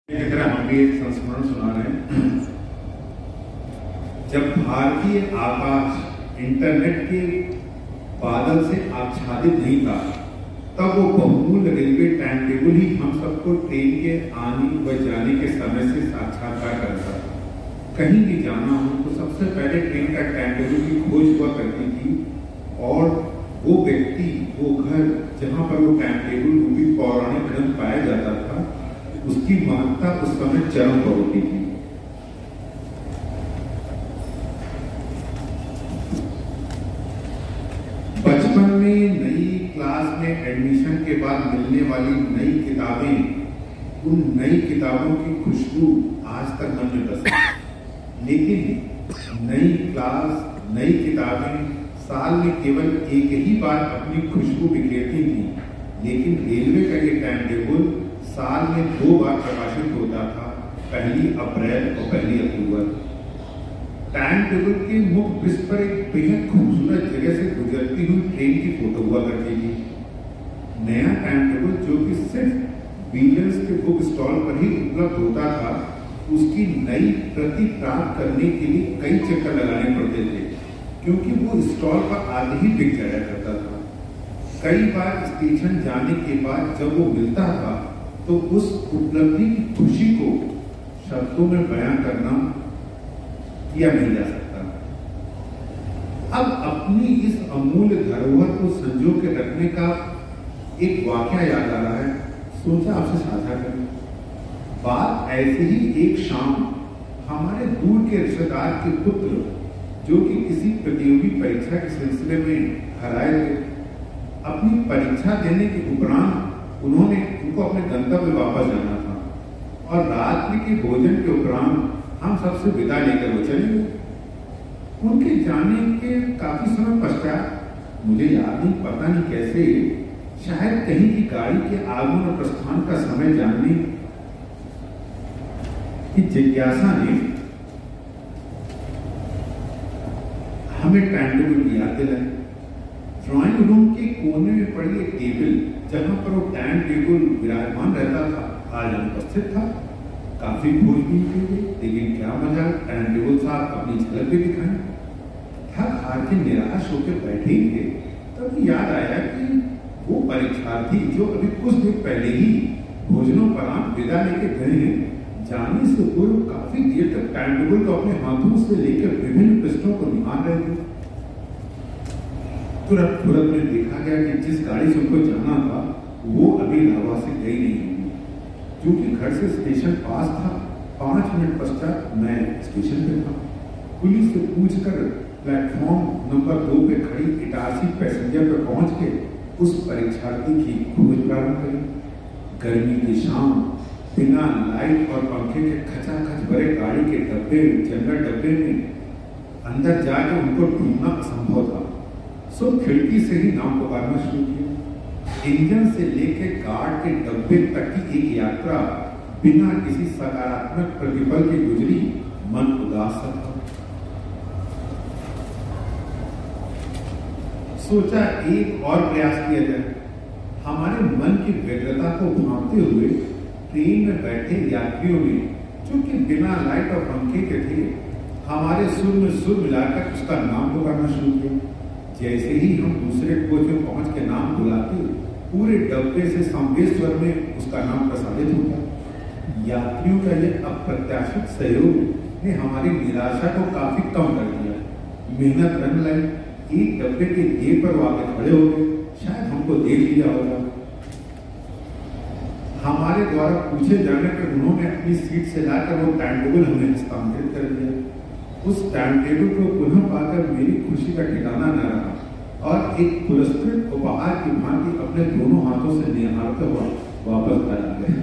हम भी एक संस्मरण सुना रहे हैं। जब भारतीय आकाश इंटरनेट के बादल से आच्छादित नहीं था, तब वो बहुमूल्य रेलवे टाइम टेबल ही हम सबको ट्रेन के आने व जाने के समय से साक्षात्कार करता था। कहीं भी जाना हो तो सबसे पहले ट्रेन का टाइम टेबल की खोज हुआ करती थी, और वो व्यक्ति, वो घर जहां पर वो टाइम टेबल वो भी पौराणिक ग्रंथ पाया जाता था, उसकी महत्ता उस समय चरम पर होती थी। बचपन में नई क्लास में एडमिशन के बाद मिलने वाली नई किताबें, उन नई किताबों की खुशबू आज तक मन में बसी। लेकिन नई क्लास, नई किताबें साल में केवल एक ही बार अपनी खुशबू बिखेरती थी, लेकिन रेलवे का ये टाइम टेबल साल में 2 बार प्रकाशित होता था, 1 अप्रैल और 1 अक्टूबर। टाइम टेबल के मुख्य पृष्ठ पर एक बेहद खूबसूरत जगह से गुजरती हुई ट्रेन की फोटो हुआ करती थी। नया टाइम टेबल, जो कि सिर्फ विलियम्स के बुक स्टॉल पर ही उपलब्ध होता था, उसकी नई प्रति प्राप्त करने के लिए कई चक्कर लगाने पड़ते थे, क्योंकि वो स्टॉल पर आगे ही बिक जाया करता था। कई बार स्टेशन जाने के बाद जब वो मिलता था, तो उस उपलब्धि की खुशी को शब्दों में बयां करना किया नहीं जा सकता। अब अपनी इस अमूल्य धरोहर को संजो के रखने का एक वाकया याद आ रहा है, सोचा आपसे साझा करें। बात ऐसे ही एक शाम हमारे दूर के रिश्तेदार के पुत्र, जो कि किसी प्रतियोगी परीक्षा के सिलसिले में घर आए थे, अपनी परीक्षा देने के उपरांत उनको अपने गंतव्य वापस जाना था, और रात्रि के भोजन के उपरांत हम सबसे विदा लेकर वो चले गए। उनके जाने के काफी समय पश्चात, मुझे याद नहीं, पता नहीं कैसे, शायद कहीं की गाड़ी के आगमन और प्रस्थान का समय जानने की जिज्ञासा ने हमें टाइम टेबल की याद दिलाई। ड्राइंग रूम के कोने में पड़ी एक टेबल, जहां पर वो टाइम टेबल विराजमान रहता था, आज अनुपस्थित था। काफी खोजबीन की गई, लेकिन क्या मजा, टाइम टेबल साहब अपनी झलक भी दिखाएं। थक हार के निराश होकर बैठे ही थे, तब याद आया कि वो परीक्षार्थी जो अभी कुछ दिन पहले ही भोजनोपरांत विदा लेके गए हैं, जाने से पूर्व काफी देर तक टाइम टेबल को अपने हाथों से लेकर विभिन्न पृष्ठों को निहार रहे थे। तुरंत में देखा गया कि जिस गाड़ी से उनको जाना था, वो अभी इलाहाबाद से गई नहीं होगी। क्योंकि घर से स्टेशन पास था, 5 मिनट पश्चात मैं स्टेशन पे था। पुलिस से पूछकर प्लेटफॉर्म नंबर 2 पे खड़ी इटारसी पैसेंजर पर पहुंच के उस परीक्षार्थी की खोज प्रारंभ करी। गर्मी की शाम, बिना लाइट और पंखे के खचाखच भरे गाड़ी के डब्बे, जनरल डब्बे में अंदर जाकर उनको ढूंढना असंभव था। सो खिड़की से ही नाम पुकारना शुरू किया। इंजन से लेकर गार्ड के डब्बे तक की एक यात्रा बिना किसी सकारात्मक प्रतिफल के गुजरी, मन उदास था। सोचा एक और प्रयास किया जाए। हमारे मन की व्यग्रता को भांपते हुए ट्रेन में बैठे यात्रियों ने, जो कि बिना लाइट और पंखे के थे, हमारे सुर में सुर मिलाकर उसका नाम पुकारना शुरू किया। जैसे ही हम दूसरे कोच में पहुंच के नाम बुलाते, पूरे डब्बे से संवेश्वर में उसका नाम प्रसारित हो गया। यात्रियों का यह अप्रत्याशित सहयोग ने हमारी निराशा को काफी कम कर दिया। मेहनत रंग लाई, एक डब्बे के गेट पर वाके खड़े हो गए, शायद हमको देख लिया होगा। हमारे द्वारा पूछे जाने पर उन्होंने अपनी सीट से लाकर वो टाइम टेबल हमें हस्तांतरित कर दिया। उस टाइम टेबल को पुनः पाकर मेरी खुशी का ठिकाना न रहा, और एक पुरस्कृत उपहार की भांति अपने दोनों हाथों से निहारते हुआ वापस घर आ गए।